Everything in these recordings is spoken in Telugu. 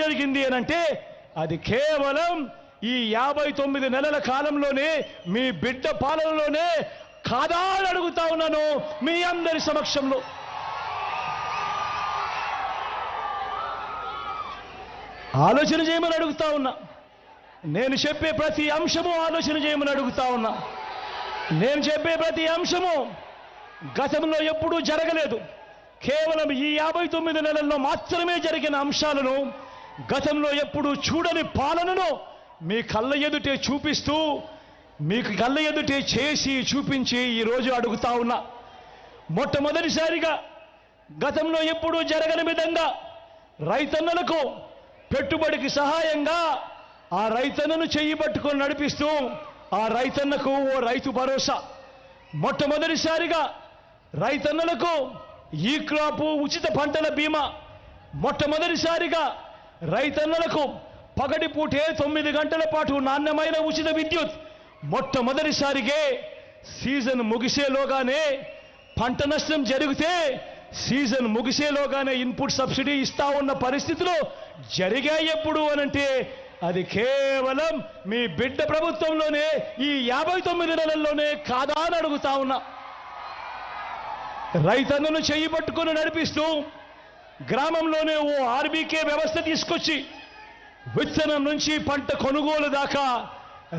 జరిగింది అనంటే అది కేవలం ఈ 59 నెలల కాలంలోనే మీ బిడ్డ పాలనలోనే కాదా అని అడుగుతా ఉన్నాను మీ అందరి సమక్షంలో. ఆలోచన చేయమని అడుగుతా ఉన్నా. నేను చెప్పే ప్రతి అంశము ఆలోచన చేయమని అడుగుతా ఉన్నా. నేను చెప్పే ప్రతి అంశము గతంలో ఎప్పుడూ జరగలేదు. కేవలం ఈ 59 నెలల్లో మాత్రమే జరిగిన అంశాలను, గతంలో ఎప్పుడూ చూడని పాలనను మీ కళ్ళ ఎదుటే చూపిస్తూ, మీకు కళ్ళ ఎదుటే చేసి చూపించి ఈరోజు అడుగుతా ఉన్నా. మొట్టమొదటిసారిగా గతంలో ఎప్పుడూ జరగని విధంగా రైతన్నలకు పెట్టుబడికి సహాయంగా ఆ రైతన్నను చెయ్యి పట్టుకొని నడిపిస్తూ ఆ రైతన్నకు ఓ రైతు భరోసా. మొట్టమొదటిసారిగా రైతన్నలకు ఈ క్రాపు ఉచిత పంటల బీమా. మొట్టమొదటిసారిగా రైతన్నలకు పగటిపూటే 9 గంటల పాటు నాణ్యమైన ఉచిత విద్యుత్. మొట్టమొదటిసారిగా సీజన్ ముగిసేలోగానే పంట నష్టం జరిగితే సీజన్ ముగిసేలోగానే ఇన్పుట్ సబ్సిడీ ఇస్తా ఉన్న పరిస్థితులు జరిగాయి ఎప్పుడు అనంటే అది కేవలం మీ బిడ్డ ప్రభుత్వంలోనే, ఈ 59 నెలల్లోనే కాదా అని అడుగుతా ఉన్నా. రైతన్నను చెయ్యి పట్టుకొని నడిపిస్తూ గ్రామంలోనే ఓ ఆర్బీకే వ్యవస్థ తీసుకొచ్చి విత్తనం నుంచి పంట కొనుగోలు దాకా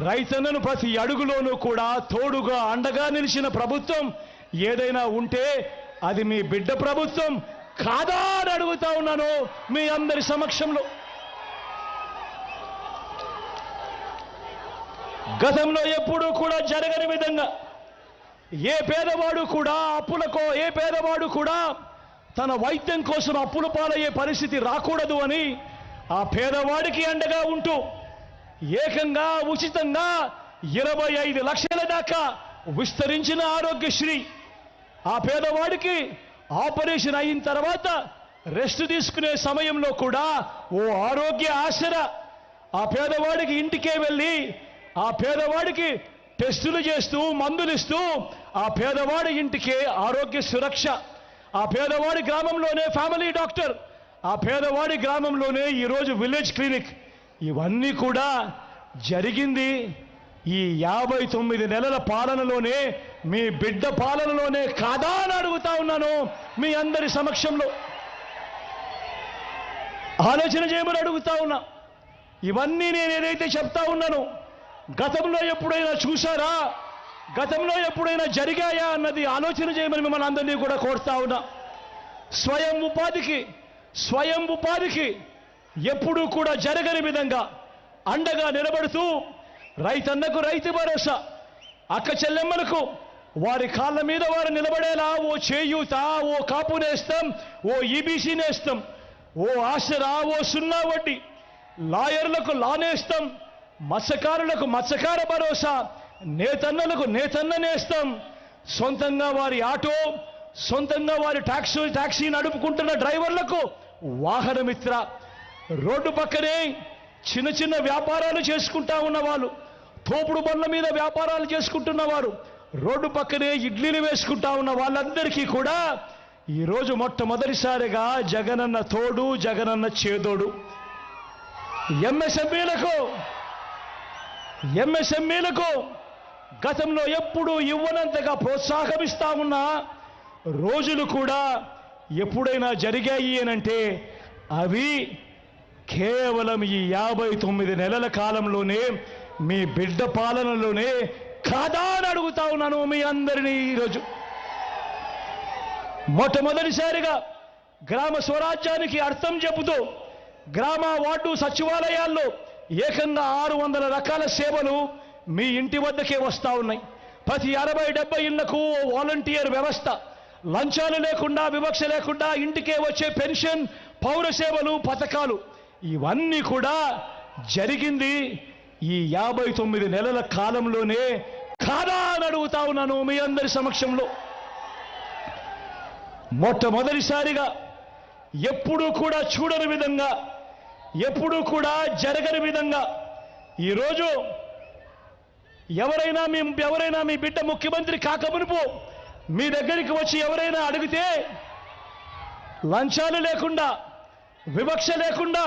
రైతన్నను ప్రతి అడుగులోనూ కూడా తోడుగా అండగా నిలిచిన ప్రభుత్వం ఏదైనా ఉంటే అది మీ బిడ్డ ప్రభుత్వం కాదా అని అడుగుతా ఉన్నాను మీ అందరి సమక్షంలో. గతంలో ఎప్పుడూ కూడా జరగని విధంగా ఏ పేదవాడు కూడా తన వైద్యం కోసం అప్పుల పాలయ్యే పరిస్థితి రాకూడదు అని ఆ పేదవాడికి అండగా ఉంటూ ఏకంగా ఉచితంగా 25 లక్షల దాకా విస్తరించిన ఆరోగ్యశ్రీ. ఆ పేదవాడికి ఆపరేషన్ అయిన తర్వాత రెస్ట్ తీసుకునే సమయంలో కూడా ఓ ఆరోగ్య ఆసరా. ఆ పేదవాడికి ఇంటికే వెళ్ళి ఆ పేదవాడికి టెస్టులు చేస్తూ మందులు ఇస్తూ ఆ పేదవాడి ఇంటికే ఆరోగ్య సురక్ష. ఆ పేదవాడి గ్రామంలోనే ఫ్యామిలీ డాక్టర్. ఆ పేదవాడి గ్రామంలోనే ఈరోజు విలేజ్ క్లినిక్. ఇవన్నీ కూడా జరిగింది ఈ 59 నెలల పాలనలోనే, మీ బిడ్డ పాలనలోనే కాదా అని అడుగుతా ఉన్నాను మీ అందరి సమక్షంలో. ఆలోచన చేయమని అడుగుతా ఉన్నా. ఇవన్నీ నేను ఏదైతే చెప్తా ఉన్నానో గతంలో ఎప్పుడైనా చూశారా, గతంలో ఎప్పుడైనా జరిగాయా అన్నది ఆలోచన చేయమని మిమ్మల్ని అందరినీ కూడా కోరుతా ఉన్నా. స్వయం ఉపాధికి ఎప్పుడూ కూడా జరగని విధంగా అండగా నిలబడుతూ రైతన్నకు రైతు భరోసా, అక్క చెల్లెమ్మలకు వారి కాళ్ళ మీద వారు నిలబడేలా ఓ చేయూత, ఓ కాపు నేస్తం, ఓ ఈబీసీ నేస్తం, ఓ ఆసరా, ఓ సున్నా వడ్డీ, లాయర్లకు లా నేస్తం, మత్స్యకారులకు మత్స్యకార భరోసా, నేతన్నలకు నేతన్న నేస్తం, సొంతంగా వారి ఆటో, సొంతంగా వారి టాక్సీ నడుపుకుంటున్న డ్రైవర్లకు వాహన మిత్ర, రోడ్డు పక్కనే చిన్న చిన్న వ్యాపారాలు చేసుకుంటా ఉన్నవాళ్ళు, తోపుడు బండ్ల మీద వ్యాపారాలు చేసుకుంటున్న వారు, రోడ్డు పక్కనే ఇడ్లీలు వేసుకుంటా ఉన్న వాళ్ళందరికీ కూడా ఈరోజు మొట్టమొదటిసారిగా జగనన్న తోడు, జగనన్న చేదోడు. ఎంఎస్ఎంఈలకు గతంలో ఎప్పుడూ ఇవ్వనంతగా ప్రోత్సాహమిస్తా ఉన్న రోజులు కూడా ఎప్పుడైనా జరిగాయి అనంటే అవి కేవలం ఈ 59 నెలల కాలంలోనే, మీ బిడ్డ పాలనలోనే కాదా అని అడుగుతా ఉన్నాను మీ అందరినీ ఈరోజు. మొట్టమొదటిసారిగా గ్రామ స్వరాజ్యానికి అర్థం చెబుతూ గ్రామ వార్డు సచివాలయాల్లో ఏకంగా 600 రకాల సేవలు మీ ఇంటి వద్దకే వస్తూ ఉన్నాయి. ప్రతి 60-70 ఇళ్లకు వాలంటీర్ వ్యవస్థ, లంచాలు లేకుండా, వివక్ష లేకుండా ఇంటికే వచ్చే పెన్షన్, పౌర సేవలు, పథకాలు, ఇవన్నీ కూడా జరిగింది ఈ 59 నెలల కాలంలోనే కాదా అని అడుగుతా ఉన్నాను మీ అందరి సమక్షంలో. మొట్టమొదటిసారిగా ఎప్పుడూ కూడా చూడని విధంగా, ఎప్పుడూ కూడా జరగని విధంగా ఈరోజు ఎవరైనా మీ బిడ్డ ముఖ్యమంత్రి కాకమునుపు మీ దగ్గరికి వచ్చి ఎవరైనా అడిగితే లంచాలు లేకుండా, వివక్ష లేకుండా,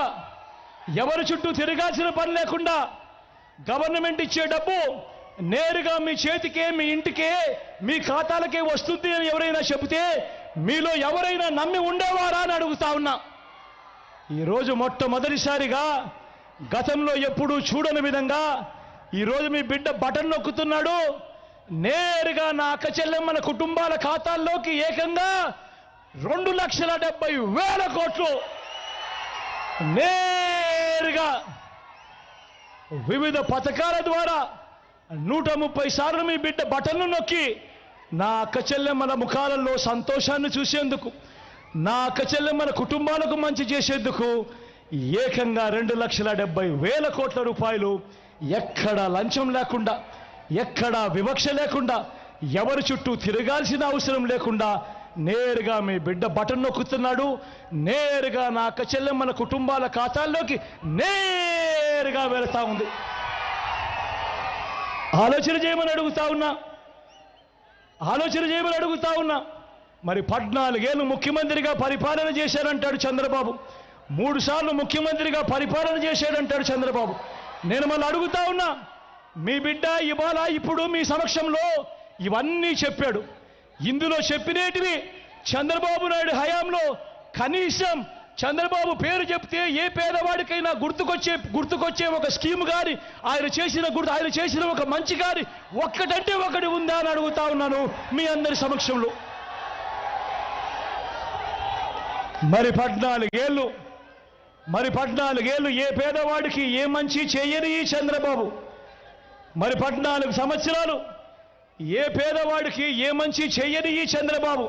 ఎవరి చుట్టూ తిరగాల్సిన పని లేకుండా గవర్నమెంట్ ఇచ్చే డబ్బు నేరుగా మీ చేతికే, మీ ఇంటికే, మీ ఖాతాలకే వస్తుంది అని ఎవరైనా చెబితే మీలో ఎవరైనా నమ్మి ఉండేవారా అని అడుగుతా ఉన్నా. ఈరోజు మొట్టమొదటిసారిగా గతంలో ఎప్పుడూ చూడని విధంగా ఈరోజు మీ బిడ్డ బటన్ నొక్కుతున్నాడు. నేరుగా నా అక్క చెల్లెమ్మల కుటుంబాల ఖాతాల్లోకి ఏకంగా 2,70,000 కోట్లు నేరుగా వివిధ పథకాల ద్వారా 130 సార్లు మీ బిడ్డ బటన్ను నొక్కి నా అక్క చెల్లెమ్మల ముఖాలలో సంతోషాన్ని చూసేందుకు, నా అక్క చెల్లెమ్మల కుటుంబాలకు మంచి చేసేందుకు ఏకంగా 2,70,000 కోట్ల రూపాయలు ఎక్కడా లంచం లేకుండా, ఎక్కడా వివక్ష లేకుండా, ఎవరి చుట్టూ తిరగాల్సిన అవసరం లేకుండా నేరుగా మీ బిడ్డ బటన్ నొక్కుతున్నాడు. నేరుగా నా అక్క చెల్లెమ్మల కుటుంబాల ఖాతాల్లోకి నేరుగా వెళతా ఉంది. ఆలోచన చేయమని అడుగుతా ఉన్నా. మరి 14 ఏళ్ళు ముఖ్యమంత్రిగా పరిపాలన చేశారంటాడు చంద్రబాబు. 3 సార్లు ముఖ్యమంత్రిగా పరిపాలన చేశాడంటాడు చంద్రబాబు. నేను మళ్ళీ అడుగుతా ఉన్నా, మీ బిడ్డ ఇవాళ ఇప్పుడు మీ సమక్షంలో ఇవన్నీ చెప్పాడు. ఇందులో చెప్పినేటివి చంద్రబాబు నాయుడు హయాంలో కనీసం చంద్రబాబు పేరు చెప్తే ఏ పేదవాడికైనా గుర్తుకొచ్చే ఒక స్కీమ్ కానీ, ఆయన చేసిన ఒక మంచి కానీ ఒక్కటంటే ఒకటి ఉందా అని అడుగుతా ఉన్నాను మీ అందరి సమక్షంలో. మరి 14 ఏళ్ళు ఏ పేదవాడికి ఏ మంచి చేయని ఈ చంద్రబాబు, మరి 14 సంవత్సరాలు ఏ పేదవాడికి ఏ మంచి చేయని ఈ చంద్రబాబు